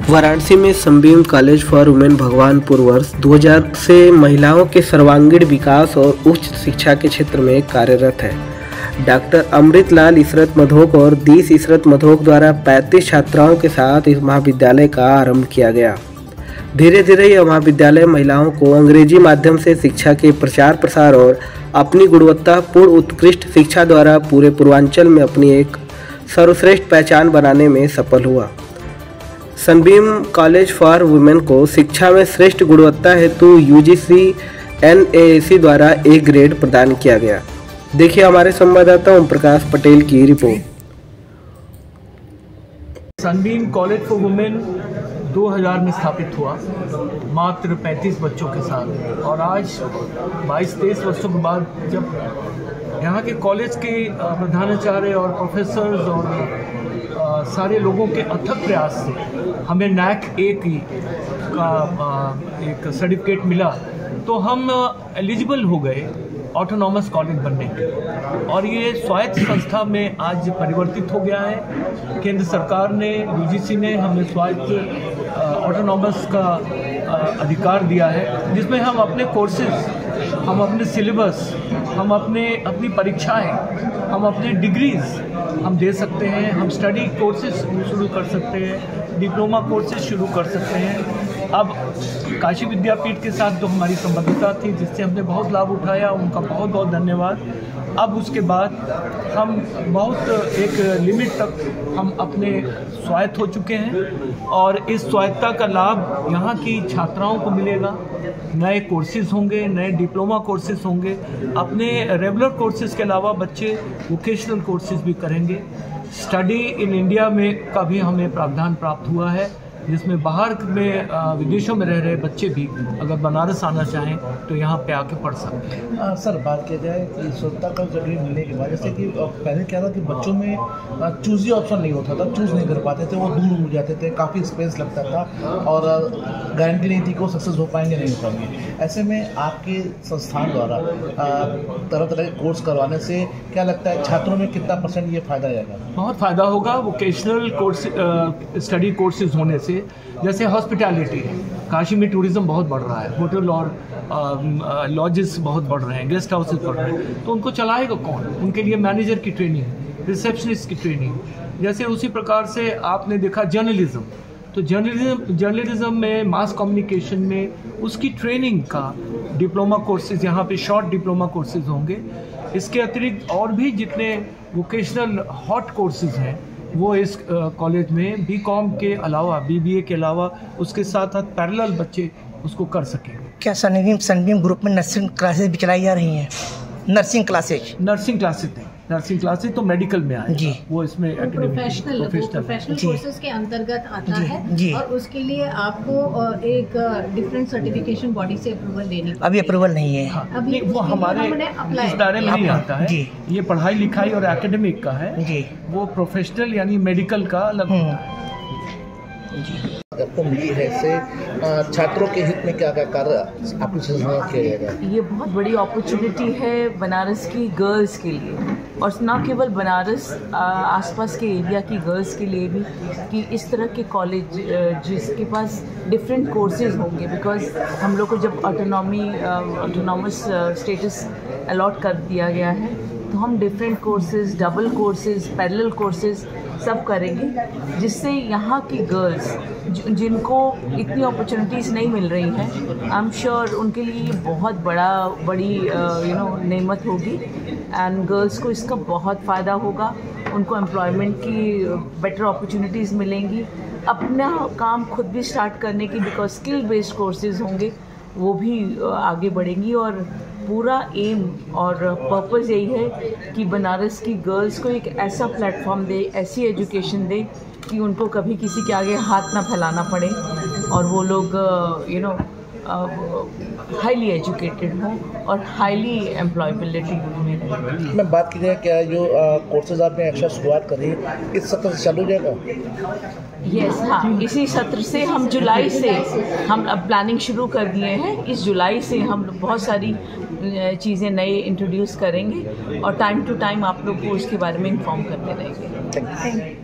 वाराणसी में Sunbeam college for women Bhagwanpur वर्ष 2000 से महिलाओं के सर्वांगीण विकास और उच्च शिक्षा के क्षेत्र में कार्यरत है। डॉक्टर अमृतलाल इसरत मधोक और दीस इसरत मधोक द्वारा 35 छात्राओं के साथ इस महाविद्यालय का आरंभ किया गया। धीरे धीरे यह महाविद्यालय महिलाओं को अंग्रेजी माध्यम से शिक्षा के प्रचार प्रसार और अपनी गुणवत्तापूर्ण उत्कृष्ट शिक्षा द्वारा पूरे पूर्वांचल में अपनी एक सर्वश्रेष्ठ पहचान बनाने में सफल हुआ। सनबीम कॉलेज फॉर वुमेन को शिक्षा में श्रेष्ठ गुणवत्ता हेतु यूजीसी NAAC द्वारा A ग्रेड प्रदान किया गया। देखिए हमारे संवाददाता ओम प्रकाश पटेल की report. Sunbeam college for women 2000 में स्थापित हुआ, मात्र 35 बच्चों के साथ, और आज 22-23 वर्षों के बाद जब यहाँ के कॉलेज के प्रधानाचार्य और प्रोफेसर्स और सारे लोगों के अथक प्रयास से हमें NAAC A का एक सर्टिफिकेट मिला, तो हम एलिजिबल हो गए ऑटोनॉमस कॉलेज बनने के, और ये स्वायत्त संस्था में आज परिवर्तित हो गया है। केंद्र सरकार ने, UGC ने हमें स्वायत्त ऑटोनॉमस का अधिकार दिया है, जिसमें हम अपने कोर्सेज, हम अपने सिलेबस, हम अपनी परीक्षाएं, हम अपने डिग्रीज हम दे सकते हैं। हम स्टडी कोर्सेज शुरू कर सकते हैं, डिप्लोमा कोर्सेज शुरू कर सकते हैं। अब काशी विद्यापीठ के साथ जो हमारी संबद्धता थी, जिससे हमने बहुत लाभ उठाया, उनका बहुत बहुत धन्यवाद। अब उसके बाद हम बहुत एक लिमिट तक हम अपने स्वायत्त हो चुके हैं, और इस स्वायत्तता का लाभ यहाँ की छात्राओं को मिलेगा। नए कोर्सेज होंगे, नए डिप्लोमा कोर्सेज होंगे। अपने रेगुलर कोर्सेज के अलावा बच्चे वोकेशनल कोर्सेज भी करेंगे। स्टडी इन इंडिया में का भी हमें प्रावधान प्राप्त हुआ है, जिसमें बाहर में विदेशों में रह रहे बच्चे भी अगर बनारस आना चाहें तो यहाँ पे आके पढ़ सकते हैं। सर, बात किया जाए कि स्वतंत्रता का जगह मिलने के बाद, जैसे कि पहले क्या था कि बच्चों में चूज़ी ऑप्शन नहीं होता था, चूज़ नहीं कर पाते थे, वो दूर हो जाते थे, काफ़ी स्पेस लगता था और गारंटी नहीं थी कि वो सक्सेस हो पाएंगे नहीं हो पाएंगे। ऐसे में आपके संस्थान द्वारा तरह तरह के कोर्स करवाने से क्या लगता है छात्रों में कितना % ये फ़ायदा जाएगा? बहुत फ़ायदा होगा। वोकेशनल कोर्स स्टडी कोर्सेज होने से, जैसे हॉस्पिटैलिटी, काशी में टूरिज़्म बहुत बढ़ रहा है, होटल और लॉजेस बहुत बढ़ रहे हैं, गेस्ट हाउसेस बढ़ रहे हैं, तो उनको चलाएगा कौन? उनके लिए मैनेजर की ट्रेनिंग, रिसेप्शनिस्ट की ट्रेनिंग। जैसे उसी प्रकार से आपने देखा जर्नलिज्म, तो जर्नलिज्म में, मास कम्युनिकेशन में उसकी ट्रेनिंग का डिप्लोमा कोर्सेज यहाँ पे शॉर्ट डिप्लोमा कोर्सेज होंगे। इसके अतिरिक्त और भी जितने वोकेशनल हॉट कोर्सेज हैं वो इस कॉलेज में BCom के अलावा, BBA के अलावा उसके साथ साथ पैरेलल बच्चे उसको कर सकेंगे। क्या सनबीम ग्रुप में नर्सिंग क्लासेज भी चलाई जा रही हैं? नर्सिंग क्लासेज नहीं, नर्सिंग क्लासेज तो मेडिकल में आए जी, वो इसमें प्रोफेशनल कोर्सेज के अंतर्गत आता है जी। और उसके लिए आपको एक डिफरेंट सर्टिफिकेशन बॉडी से अप्रूवल लेनी पड़ेगी। अभी अप्रूवल नहीं है। हाँ, अभी वो हमारे इस दायरे में नहीं आता है जी। ये पढ़ाई लिखाई और एकेडमिक का है जी, वो प्रोफेशनल यानी मेडिकल का अलग होता है जी। आपको मिली है, इससे छात्रों के हित में क्या क्या कार्य आपकी संस्था किया जाएगा? ये बहुत बड़ी अपॉर्चुनिटी है बनारस की गर्ल्स के लिए, और न केवल बनारस, आसपास के एरिया की गर्ल्स के लिए भी, कि इस तरह के कॉलेज जिसके पास डिफरेंट कोर्सेज होंगे। बिकॉज हम लोग को जब ऑटोनॉमस स्टेटस अलॉट कर दिया गया है, तो हम different courses, double courses, parallel courses सब करेंगे, जिससे यहाँ की गर्ल्स जिनको इतनी अपॉर्चुनिटीज़ नहीं मिल रही हैं, आई एम श्योर उनके लिए ये बहुत बड़ी नेमत होगी, एंड गर्ल्स को इसका बहुत फ़ायदा होगा। उनको एम्प्लॉयमेंट की बेटर अपॉर्चुनिटीज़ मिलेंगी, अपना काम खुद भी स्टार्ट करने की, बिकॉज स्किल बेस्ड कोर्सेज होंगे, वो भी आगे बढ़ेंगी। और पूरा एम और पर्पस यही है कि बनारस की गर्ल्स को एक ऐसा प्लेटफॉर्म दे, ऐसी एजुकेशन दे कि उनको कभी किसी के आगे हाथ ना फैलाना पड़े, और वो लोग हाईली एजुकेटेड हों और हाईली एम्प्लॉयबिलिटी में रहें। मैं बात की जाए, क्या जो कोर्सेज आपने एक्स्ट्रा शुरुआत करी, इस सत्र से चालू हो जाएगा? यस, हाँ, इसी सत्र से हम जुलाई से हम अब प्लानिंग शुरू कर दिए हैं। इस जुलाई से हम बहुत सारी चीज़ें नए इंट्रोड्यूस करेंगे, और टाइम टू टाइम आप लोग को उसके बारे में इन्फॉर्म करते रहेंगे।